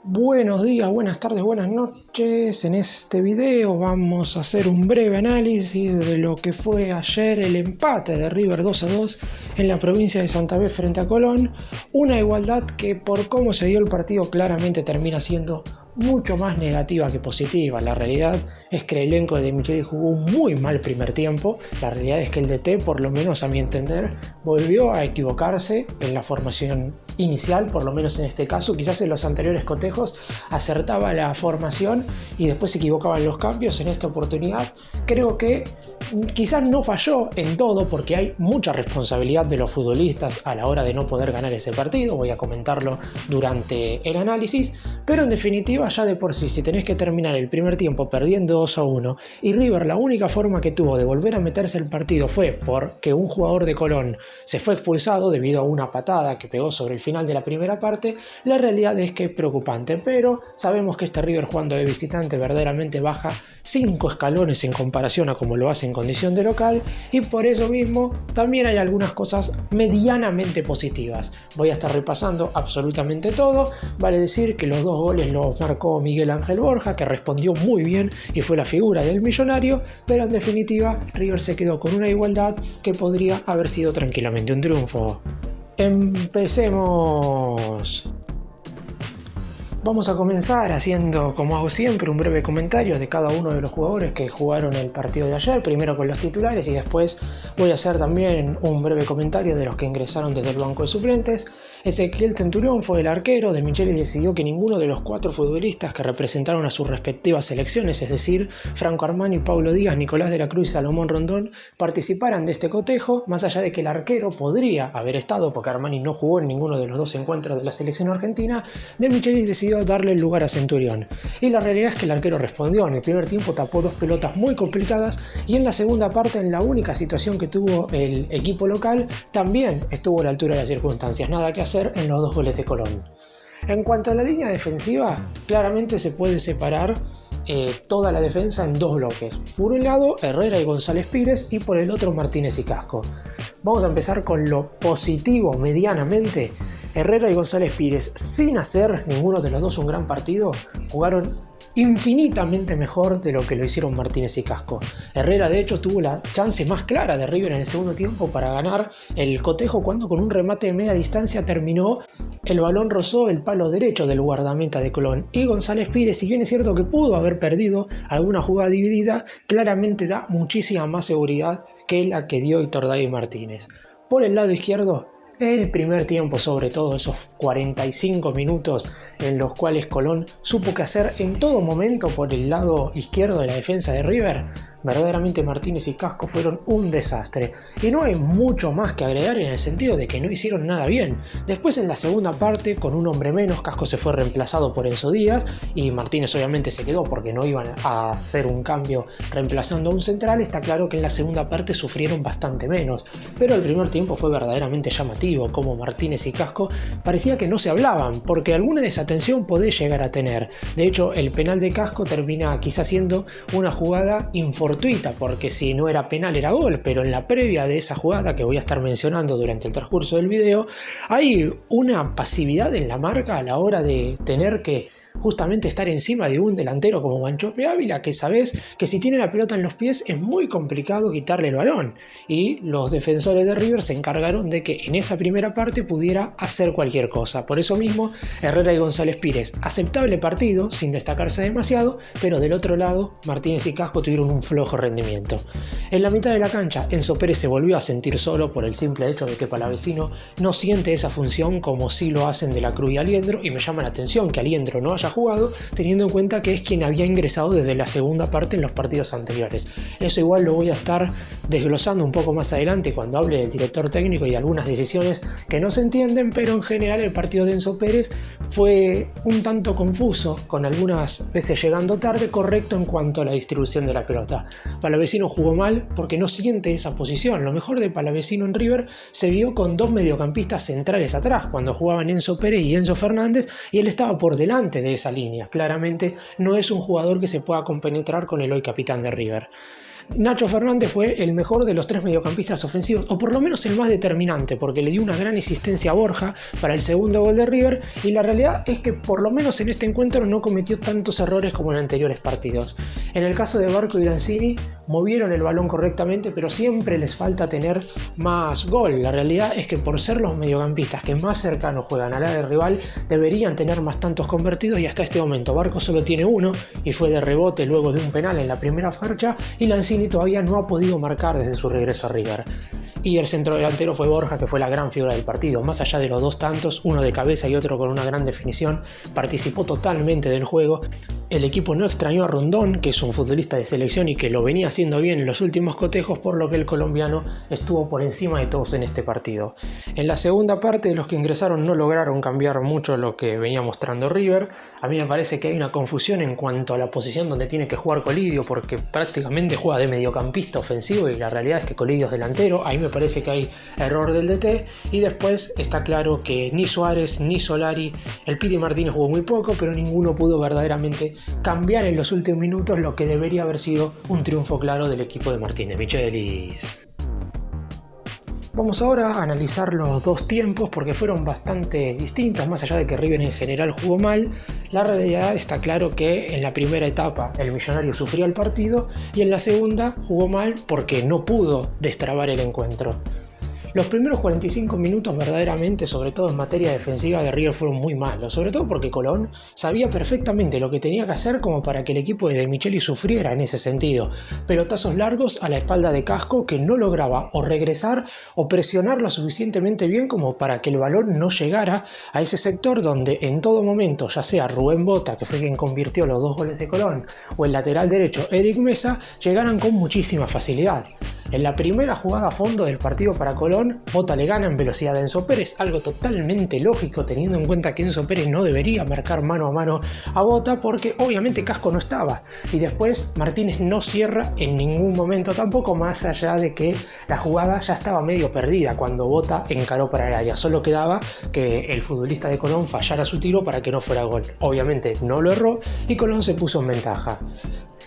Buenos días, buenas tardes, buenas noches. En este video vamos a hacer un breve análisis de lo que fue ayer el empate de River 2-2 en la provincia de Santa Fe frente a Colón. Una igualdad que por cómo se dio el partido claramente termina siendo mucho más negativa que positiva. La realidad es que el elenco de De Michelis jugó un muy mal primer tiempo. La realidad es que el DT, por lo menos a mi entender, volvió a equivocarse en la formación inicial, por lo menos en este caso. Quizás en los anteriores cotejos acertaba la formación y después se equivocaba en los cambios. En esta oportunidad creo que quizás no falló en todo, porque hay mucha responsabilidad de los futbolistas a la hora de no poder ganar ese partido. Voy a comentarlo durante el análisis, pero en definitiva, ya de por sí, si tenés que terminar el primer tiempo perdiendo 2-1 y River la única forma que tuvo de volver a meterse el partido fue porque un jugador de Colón se fue expulsado debido a una patada que pegó sobre el final de la primera parte, la realidad es que es preocupante. Pero sabemos que este River jugando de visitante verdaderamente baja 5 escalones en comparación a como lo hace en condición de local, y por eso mismo también hay algunas cosas medianamente positivas. Voy a estar repasando absolutamente todo. Vale decir que los dos goles los marcó Miguel Ángel Borja, que respondió muy bien y fue la figura del millonario, pero en definitiva River se quedó con una igualdad que podría haber sido tranquilamente un triunfo. Empecemos. Vamos a comenzar haciendo, como hago siempre, un breve comentario de cada uno de los jugadores que jugaron el partido de ayer, primero con los titulares y después voy a hacer también un breve comentario de los que ingresaron desde el banco de suplentes. Ezequiel Centurión fue el arquero. De Michelis decidió que ninguno de los 4 futbolistas que representaron a sus respectivas selecciones, es decir, Franco Armani, Paulo Díaz, Nicolás de la Cruz y Salomón Rondón, participaran de este cotejo, más allá de que el arquero podría haber estado, porque Armani no jugó en ninguno de los 2 encuentros de la selección argentina. De Michelis decidió darle el lugar a Centurión, y la realidad es que el arquero respondió. En el primer tiempo tapó 2 pelotas muy complicadas y en la segunda parte, en la única situación que tuvo el equipo local, también estuvo a la altura de las circunstancias. Nada que hacer en los 2 goles de Colón. En cuanto a la línea defensiva, claramente se puede separar toda la defensa en 2 bloques. Por un lado, Herrera y González Pires, y por el otro, Martínez y Casco. Vamos a empezar con lo positivo medianamente. Herrera y González Pires, sin hacer ninguno de los dos un gran partido, jugaron infinitamente mejor de lo que lo hicieron Martínez y Casco. Herrera de hecho tuvo la chance más clara de River en el segundo tiempo para ganar el cotejo, cuando con un remate de media distancia terminó, el balón rozó el palo derecho del guardameta de Colón. Y González Pires, si bien es cierto que pudo haber perdido alguna jugada dividida, claramente da muchísima más seguridad que la que dio Iturralde Martínez. Por el lado izquierdo, el primer tiempo, sobre todo esos 45 minutos en los cuales Colón supo qué hacer en todo momento por el lado izquierdo de la defensa de River, verdaderamente Martínez y Casco fueron un desastre. Y no hay mucho más que agregar en el sentido de que no hicieron nada bien. Después, en la segunda parte, con un hombre menos, Casco se fue reemplazado por Enzo Díaz y Martínez obviamente se quedó porque no iban a hacer un cambio reemplazando a un central. Está claro que en la segunda parte sufrieron bastante menos, pero el primer tiempo fue verdaderamente llamativo, como Martínez y Casco parecía que no se hablaban, porque alguna desatención podía llegar a tener. De hecho, el penal de Casco termina quizás siendo una jugada infortunada, porque si no era penal era gol, pero en la previa de esa jugada que voy a estar mencionando durante el transcurso del video, hay una pasividad en la marca a la hora de tener que justamente estar encima de un delantero como Wanchope Ávila, que sabes que si tiene la pelota en los pies es muy complicado quitarle el balón, y los defensores de River se encargaron de que en esa primera parte pudiera hacer cualquier cosa. Por eso mismo, Herrera y González Pires, aceptable partido sin destacarse demasiado, pero del otro lado Martínez y Casco tuvieron un flojo rendimiento. En la mitad de la cancha, Enzo Pérez se volvió a sentir solo por el simple hecho de que Palavecino no siente esa función como sí lo hacen De la Cruz y Aliendro, y me llama la atención que Aliendro no haya jugado, teniendo en cuenta que es quien había ingresado desde la segunda parte en los partidos anteriores. Eso igual lo voy a estar desglosando un poco más adelante cuando hable del director técnico y de algunas decisiones que no se entienden, pero en general el partido de Enzo Pérez fue un tanto confuso, con algunas veces llegando tarde, correcto en cuanto a la distribución de la pelota. Palavecino jugó mal porque no siente esa posición. Lo mejor de Palavecino en River se vio con 2 mediocampistas centrales atrás, cuando jugaban Enzo Pérez y Enzo Fernández, y él estaba por delante de esa línea. Claramente no es un jugador que se pueda compenetrar con el hoy capitán de River. Nacho Fernández fue el mejor de los tres mediocampistas ofensivos, o por lo menos el más determinante, porque le dio una gran asistencia a Borja para el segundo gol de River, y la realidad es que por lo menos en este encuentro no cometió tantos errores como en anteriores partidos. En el caso de Barco y Lanzini, movieron el balón correctamente, pero siempre les falta tener más gol. La realidad es que por ser los mediocampistas que más cercanos juegan al área rival, deberían tener más tantos convertidos, y hasta este momento Barco solo tiene uno, y fue de rebote luego de un penal en la primera fecha, y Lanzini todavía no ha podido marcar desde su regreso a River. Y el centrodelantero fue Borja, que fue la gran figura del partido. Más allá de los dos tantos, uno de cabeza y otro con una gran definición, participó totalmente del juego. El equipo no extrañó a Rondón, que es un futbolista de selección y que lo venía haciendo bien en los últimos cotejos, por lo que el colombiano estuvo por encima de todos en este partido. En la segunda parte, los que ingresaron no lograron cambiar mucho lo que venía mostrando River. A mí me parece que hay una confusión en cuanto a la posición donde tiene que jugar Colidio, porque prácticamente juega de mediocampista ofensivo y la realidad es que Colidio es delantero. Ahí me parece que hay error del DT, y después está claro que ni Suárez ni Solari, el Piti Martínez jugó muy poco, pero ninguno pudo verdaderamente cambiar en los últimos minutos lo que debería haber sido un triunfo claro del equipo de Martín de Michelis. Vamos ahora a analizar los dos tiempos porque fueron bastante distintos. Más allá de que River en general jugó mal, la realidad está claro que en la primera etapa el Millonario sufrió el partido y en la segunda jugó mal porque no pudo destrabar el encuentro. Los primeros 45 minutos verdaderamente, sobre todo en materia defensiva de River, fueron muy malos, sobre todo porque Colón sabía perfectamente lo que tenía que hacer como para que el equipo de Michelis sufriera en ese sentido. Pelotazos largos a la espalda de Casco que no lograba o regresar o presionar lo suficientemente bien como para que el balón no llegara a ese sector donde en todo momento, ya sea Rubén Bota, que fue quien convirtió los dos goles de Colón, o el lateral derecho Eric Mesa, llegaran con muchísima facilidad. En la primera jugada a fondo del partido para Colón, Bota le gana en velocidad a Enzo Pérez, algo totalmente lógico teniendo en cuenta que Enzo Pérez no debería marcar mano a mano a Bota porque obviamente Casco no estaba. Y después Martínez no cierra en ningún momento tampoco, más allá de que la jugada ya estaba medio perdida cuando Bota encaró para el área. Solo quedaba que el futbolista de Colón fallara su tiro para que no fuera gol. Obviamente no lo erró y Colón se puso en ventaja.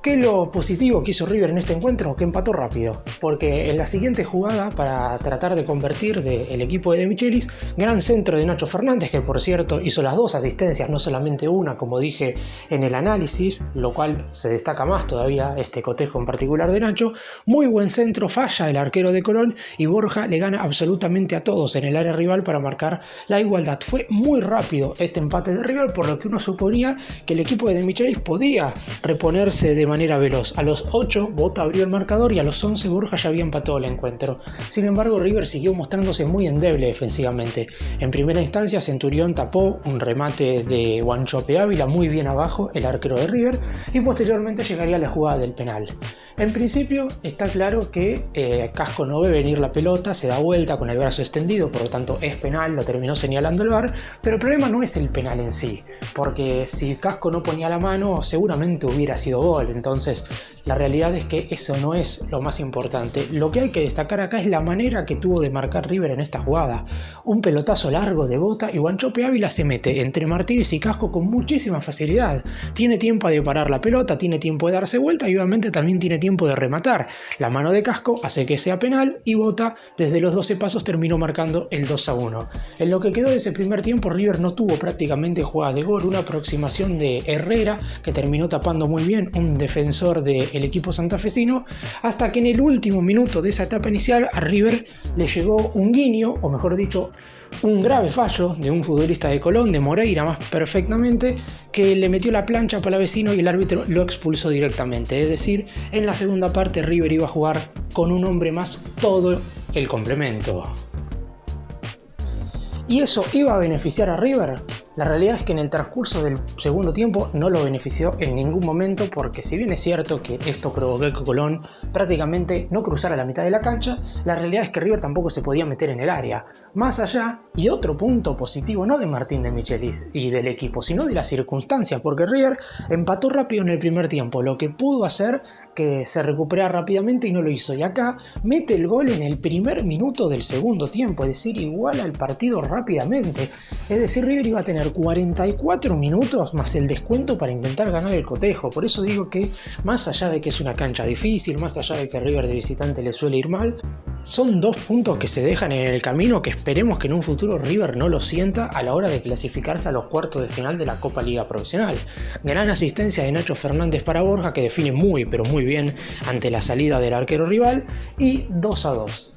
¿Qué es lo positivo que hizo River en este encuentro? Que empató rápido, porque en la siguiente jugada, para tratar de convertir del equipo de Michelis, gran centro de Nacho Fernández, que por cierto hizo las dos asistencias, no solamente una, como dije en el análisis, lo cual se destaca más todavía este cotejo en particular de Nacho. Muy buen centro, falla el arquero de Colón y Borja le gana absolutamente a todos en el área rival para marcar la igualdad. Fue muy rápido este empate de River, por lo que uno suponía que el equipo de Michelis podía reponerse de manera veloz. A los 8 Bota abrió el marcador y a los 11 Borja ya había empatado el encuentro. Sin embargo, River siguió mostrándose muy endeble defensivamente. En primera instancia, Centurión tapó un remate de Wanchope Ávila muy bien abajo, el arquero de River, y posteriormente llegaría la jugada del penal. En principio está claro que Casco no ve venir la pelota, se da vuelta con el brazo extendido, por lo tanto es penal, lo terminó señalando el VAR, pero el problema no es el penal en sí, porque si Casco no ponía la mano seguramente hubiera sido gol. Entonces la realidad es que eso no es lo más importante. Lo que hay que destacar acá es la manera que tuvo de marcar River en esta jugada. Un pelotazo largo de Bota y Wanchope Ávila se mete entre Martínez y Casco con muchísima facilidad. Tiene tiempo de parar la pelota, tiene tiempo de darse vuelta y obviamente también tiene tiempo de rematar. La mano de Casco hace que sea penal y Bota desde los 12 pasos terminó marcando el 2-1. En lo que quedó de ese primer tiempo, River no tuvo prácticamente jugada de gol, una aproximación de Herrera que terminó tapando muy bien, un defensor del equipo santafesino, hasta que en el último minuto de esa etapa inicial a River le llegó un guiño, o mejor dicho, un grave fallo de un futbolista de Colón, de Moreira más perfectamente, que le metió la plancha para el vecino y el árbitro lo expulsó directamente. Es decir, en la segunda parte River iba a jugar con un hombre más todo el complemento. ¿Y eso iba a beneficiar a River? La realidad es que en el transcurso del segundo tiempo no lo benefició en ningún momento, porque si bien es cierto que esto provocó que Colón prácticamente no cruzara la mitad de la cancha, la realidad es que River tampoco se podía meter en el área. Más allá, y otro punto positivo no de Martín de Michelis y del equipo, sino de las circunstancias, porque River empató rápido en el primer tiempo, lo que pudo hacer que se recuperara rápidamente y no lo hizo. Y acá mete el gol en el primer minuto del segundo tiempo, es decir, iguala el partido rápidamente. Es decir, River iba a tener tener 44 minutos más el descuento para intentar ganar el cotejo. Por eso digo que más allá de que es una cancha difícil, más allá de que River de visitante le suele ir mal, son 2 puntos que se dejan en el camino que esperemos que en un futuro River no lo sienta a la hora de clasificarse a los cuartos de final de la Copa Liga Profesional. Gran asistencia de Nacho Fernández para Borja, que define muy pero muy bien ante la salida del arquero rival, y 2-2.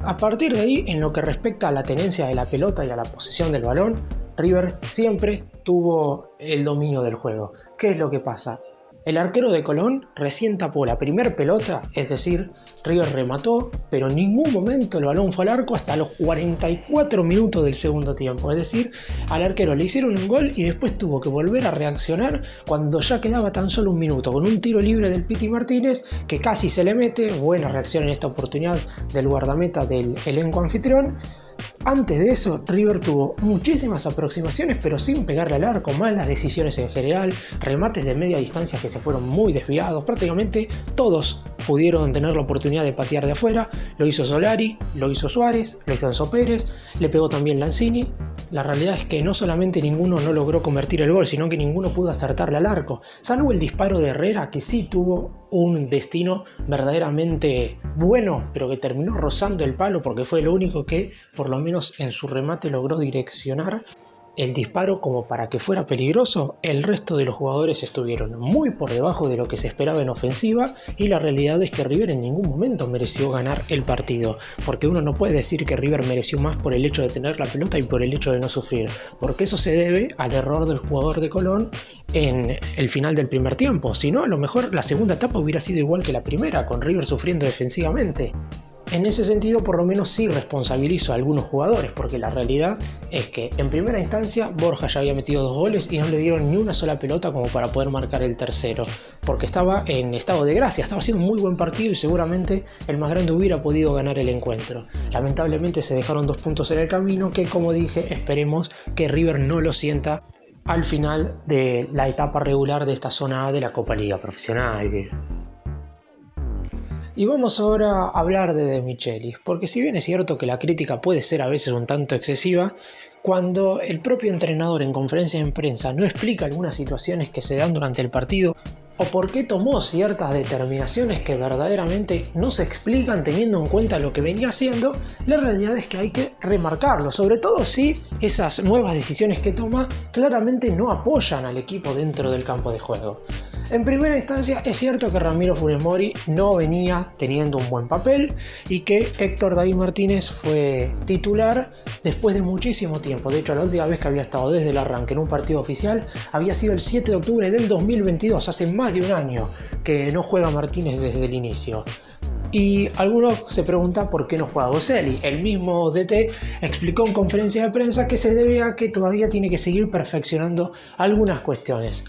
A partir de ahí, en lo que respecta a la tenencia de la pelota y a la posesión del balón, River siempre tuvo el dominio del juego. ¿Qué es lo que pasa? El arquero de Colón recién tapó la primer pelota, es decir, River remató, pero en ningún momento el balón fue al arco hasta los 44 minutos del segundo tiempo. Es decir, al arquero le hicieron un gol y después tuvo que volver a reaccionar cuando ya quedaba tan solo un minuto, con un tiro libre del Piti Martínez que casi se le mete. Buena reacción en esta oportunidad del guardameta del elenco anfitrión. Antes de eso, River tuvo muchísimas aproximaciones, pero sin pegarle al arco, malas decisiones en general, remates de media distancia que se fueron muy desviados. Prácticamente todos pudieron tener la oportunidad de patear de afuera. Lo hizo Solari, lo hizo Suárez, lo hizo Enzo Pérez, le pegó también Lanzini. La realidad es que no solamente ninguno no logró convertir el gol, sino que ninguno pudo acertarle al arco, salvo el disparo de Herrera, que sí tuvo un destino verdaderamente bueno, pero que terminó rozando el palo porque fue lo único que, por lo menos en su remate, logró direccionar el disparo como para que fuera peligroso. El resto de los jugadores estuvieron muy por debajo de lo que se esperaba en ofensiva, y la realidad es que River en ningún momento mereció ganar el partido, porque uno no puede decir que River mereció más por el hecho de tener la pelota y por el hecho de no sufrir, porque eso se debe al error del jugador de Colón en el final del primer tiempo. Si no, a lo mejor la segunda etapa hubiera sido igual que la primera, con River sufriendo defensivamente. En ese sentido, por lo menos sí responsabilizo a algunos jugadores, porque la realidad es que en primera instancia Borja ya había metido 2 goles y no le dieron ni una sola pelota como para poder marcar el tercero, porque estaba en estado de gracia, estaba haciendo un muy buen partido y seguramente el más grande hubiera podido ganar el encuentro. Lamentablemente se dejaron 2 puntos en el camino que, como dije, esperemos que River no lo sienta al final de la etapa regular de esta zona A de la Copa Liga Profesional. Y vamos ahora a hablar de Michelis, porque si bien es cierto que la crítica puede ser a veces un tanto excesiva, cuando el propio entrenador en conferencia de prensa no explica algunas situaciones que se dan durante el partido, o por qué tomó ciertas determinaciones que verdaderamente no se explican teniendo en cuenta lo que venía haciendo, la realidad es que hay que remarcarlo, sobre todo si esas nuevas decisiones que toma claramente no apoyan al equipo dentro del campo de juego. En primera instancia, es cierto que Ramiro Funes Mori no venía teniendo un buen papel y que Héctor David Martínez fue titular después de muchísimo tiempo. De hecho, la última vez que había estado desde el arranque en un partido oficial había sido el 7 de octubre del 2022, hace más de un año que no juega Martínez desde el inicio. Y algunos se preguntan por qué no juega Boselli. El mismo DT explicó en conferencia de prensa que se debe a que todavía tiene que seguir perfeccionando algunas cuestiones.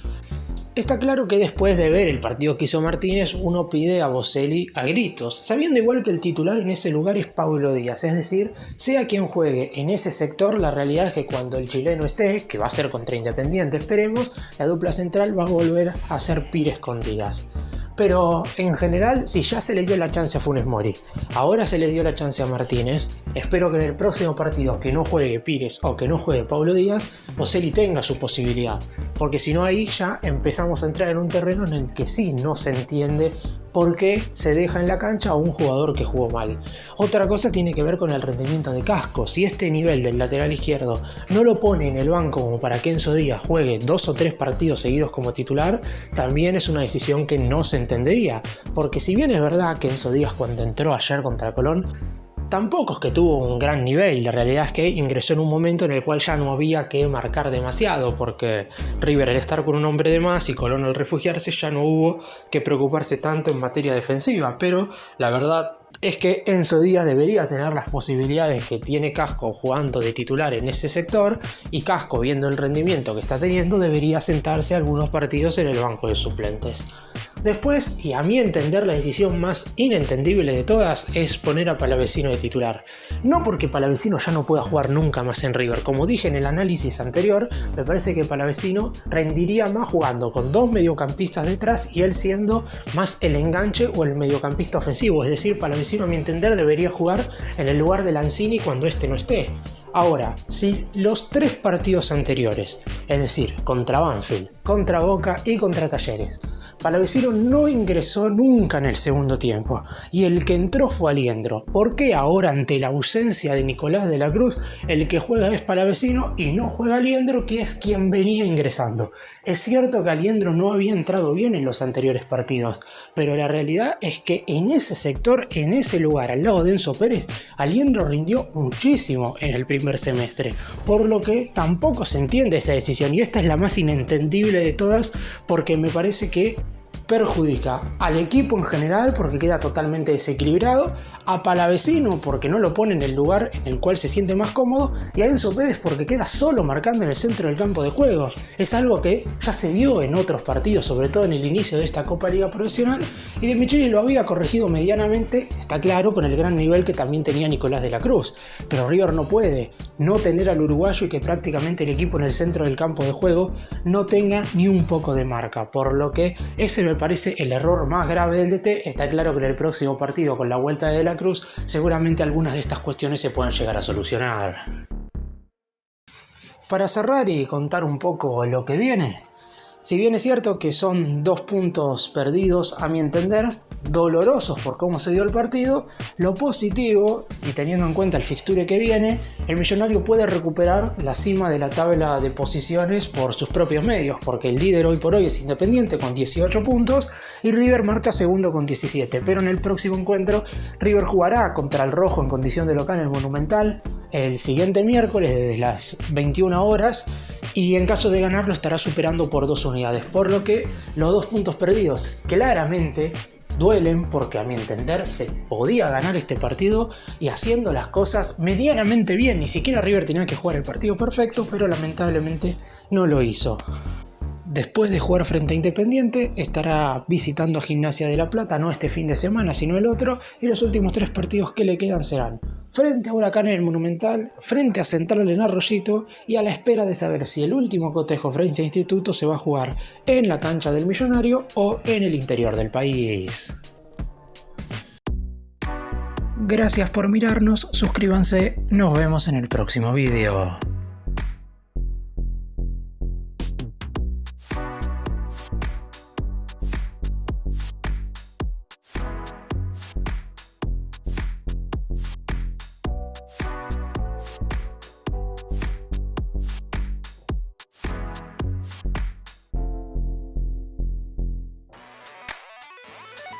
Está claro que después de ver el partido que hizo Martínez, uno pide a Boselli a gritos, sabiendo igual que el titular en ese lugar es Pablo Díaz. Es decir, sea quien juegue en ese sector, la realidad es que cuando el chileno esté, que va a ser contra Independiente, esperemos, la dupla central va a volver a ser Pires con Díaz. Pero en general, si ya se le dio la chance a Funes Mori, ahora se le dio la chance a Martínez, espero que en el próximo partido que no juegue Pires o que no juegue Pablo Díaz, Boselli tenga su posibilidad, porque si no ahí ya empezamos a entrar en un terreno en el que sí no se entiende por qué se deja en la cancha a un jugador que jugó mal. Otra cosa tiene que ver con el rendimiento de Casco. Si este nivel del lateral izquierdo no lo pone en el banco como para que Enzo Díaz juegue 2 o 3 partidos seguidos como titular, también es una decisión que no se entendería, porque si bien es verdad que Enzo Díaz cuando entró ayer contra Colón tampoco es que tuvo un gran nivel, la realidad es que ingresó en un momento en el cual ya no había que marcar demasiado, porque River al estar con un hombre de más y Colón al refugiarse ya no hubo que preocuparse tanto en materia defensiva, pero la verdad es que Enzo Díaz debería tener las posibilidades que tiene Casco jugando de titular en ese sector, y Casco, viendo el rendimiento que está teniendo, debería sentarse algunos partidos en el banco de suplentes. Después, y a mi entender la decisión más inentendible de todas, es poner a Palavecino de titular. No porque Palavecino ya no pueda jugar nunca más en River, como dije en el análisis anterior, me parece que Palavecino rendiría más jugando con 2 mediocampistas detrás y él siendo más el enganche o el mediocampista ofensivo, es decir, Palavecino a mi entender debería jugar en el lugar de Lanzini cuando este no esté. Ahora, si los 3 partidos anteriores, es decir, contra Banfield, contra Boca y contra Talleres, Palavecino no ingresó nunca en el segundo tiempo y el que entró fue Aliendro, ¿por qué ahora, ante la ausencia de Nicolás de la Cruz, el que juega es Palavecino y no juega Aliendro, que es quien venía ingresando? Es cierto que Aliendro no había entrado bien en los anteriores partidos, pero la realidad es que en ese sector, en ese lugar, al lado de Enzo Pérez, Aliendro rindió muchísimo en el primer semestre, por lo que tampoco se entiende esa decisión, y esta es la más inentendible de todas, porque me parece que perjudica al equipo en general porque queda totalmente desequilibrado, a Palavecino porque no lo pone en el lugar en el cual se siente más cómodo, y a Enzo Pérez porque queda solo marcando en el centro del campo de juego. Es algo que ya se vio en otros partidos, sobre todo en el inicio de esta Copa Liga Profesional, y De Micheli lo había corregido medianamente, está claro, con el gran nivel que también tenía Nicolás de la Cruz, pero River no puede no tener al uruguayo y que prácticamente el equipo en el centro del campo de juego no tenga ni un poco de marca, por lo que ese me parece el error más grave del DT. Está claro que en el próximo partido, con la vuelta de la Cruz, seguramente algunas de estas cuestiones se puedan llegar a solucionar. Para cerrar y contar un poco lo que viene, si bien es cierto que son 2 puntos perdidos a mi entender, dolorosos por cómo se dio el partido, lo positivo, y teniendo en cuenta el fixture que viene, el Millonario puede recuperar la cima de la tabla de posiciones por sus propios medios, porque el líder hoy por hoy es Independiente con 18 puntos y River marcha segundo con 17, pero en el próximo encuentro River jugará contra el Rojo en condición de local en el Monumental el siguiente miércoles desde las 21 horas, y en caso de ganar lo estará superando por 2 unidades, por lo que los 2 puntos perdidos claramente duelen, porque a mi entender se podía ganar este partido y haciendo las cosas medianamente bien. Ni siquiera River tenía que jugar el partido perfecto, pero lamentablemente no lo hizo. Después de jugar frente a Independiente, estará visitando a Gimnasia de La Plata, no este fin de semana, sino el otro, y los últimos 3 partidos que le quedan serán frente a Huracán en el Monumental, frente a Central en Arroyito, y a la espera de saber si el último cotejo frente a Instituto se va a jugar en la cancha del Millonario o en el interior del país. Gracias por mirarnos, suscríbanse, nos vemos en el próximo video.